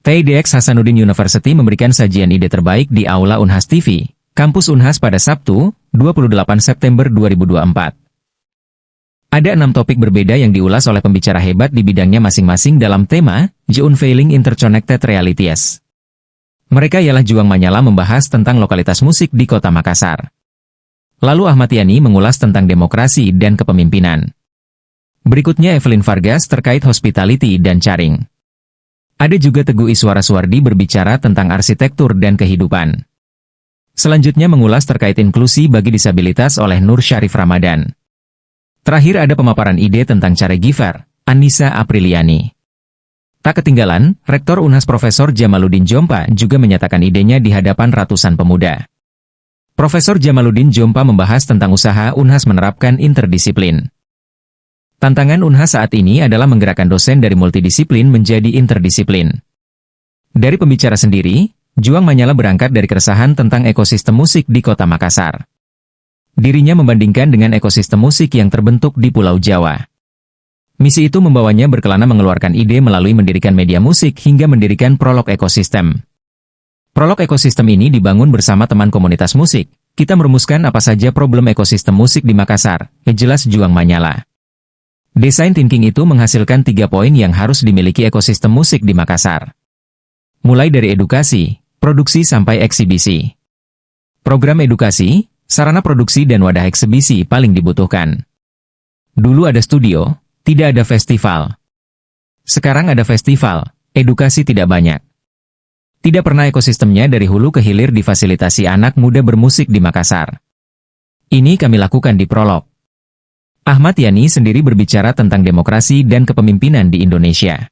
PIDX Hasanuddin University memberikan sajian ide terbaik di Aula Unhas TV, Kampus Unhas pada Sabtu, 28 September 2024. Ada 6 topik berbeda yang diulas oleh pembicara hebat di bidangnya masing-masing dalam tema The Unveiling Interconnected Realities. Mereka ialah Juang Manyala membahas tentang lokalitas musik di Kota Makassar. Lalu Ahmad Yani mengulas tentang demokrasi dan kepemimpinan. Berikutnya Evelyn Vargas terkait hospitality dan caring. Ada juga Teguh Iswara Suwardi berbicara tentang arsitektur dan kehidupan. Selanjutnya mengulas terkait inklusi bagi disabilitas oleh Nur Syarif Ramadan. Terakhir ada pemaparan ide tentang caregiver, Anissa Apriliani. Tak ketinggalan, Rektor Unhas Profesor Jamaluddin Jompa juga menyatakan idenya di hadapan ratusan pemuda. Profesor Jamaluddin Jompa membahas tentang usaha Unhas menerapkan interdisiplin. Tantangan Unhas saat ini adalah menggerakkan dosen dari multidisiplin menjadi interdisiplin. Dari pembicara sendiri, Juang Manyala berangkat dari keresahan tentang ekosistem musik di Kota Makassar. Dirinya membandingkan dengan ekosistem musik yang terbentuk di Pulau Jawa. Misi itu membawanya berkelana mengeluarkan ide melalui mendirikan media musik hingga mendirikan Prolog Ekosistem. Prolog Ekosistem ini dibangun bersama teman komunitas musik. Kita merumuskan apa saja problem ekosistem musik di Makassar, jelas Juang Manyala. Design thinking itu menghasilkan 3 poin yang harus dimiliki ekosistem musik di Makassar. Mulai dari edukasi, produksi sampai eksibisi. Program edukasi, sarana produksi dan wadah eksibisi paling dibutuhkan. Dulu ada studio, tidak ada festival. Sekarang ada festival, edukasi tidak banyak. Tidak pernah ekosistemnya dari hulu ke hilir difasilitasi anak muda bermusik di Makassar. Ini kami lakukan di Prolog. Ahmad Yani sendiri berbicara tentang demokrasi dan kepemimpinan di Indonesia.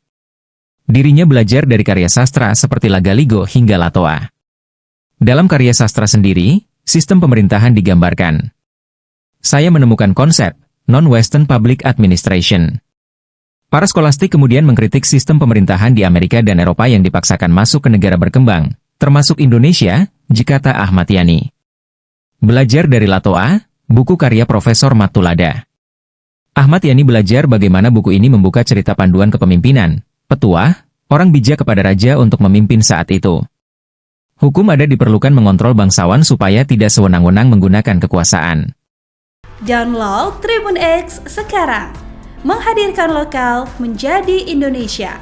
Dirinya belajar dari karya sastra seperti Lagaligo hingga Latoa. Dalam karya sastra sendiri, sistem pemerintahan digambarkan. Saya menemukan konsep non-Western Public Administration. Para skolastik kemudian mengkritik sistem pemerintahan di Amerika dan Eropa yang dipaksakan masuk ke negara berkembang, termasuk Indonesia, kata Ahmad Yani. Belajar dari Latoa, buku karya Profesor Matulada. Ahmad Yani belajar bagaimana buku ini membuka cerita panduan kepemimpinan, petuah, orang bijak kepada raja untuk memimpin saat itu. Hukum adat diperlukan mengontrol bangsawan supaya tidak sewenang-wenang menggunakan kekuasaan. Download Tribun X sekarang, menghadirkan lokal menjadi Indonesia.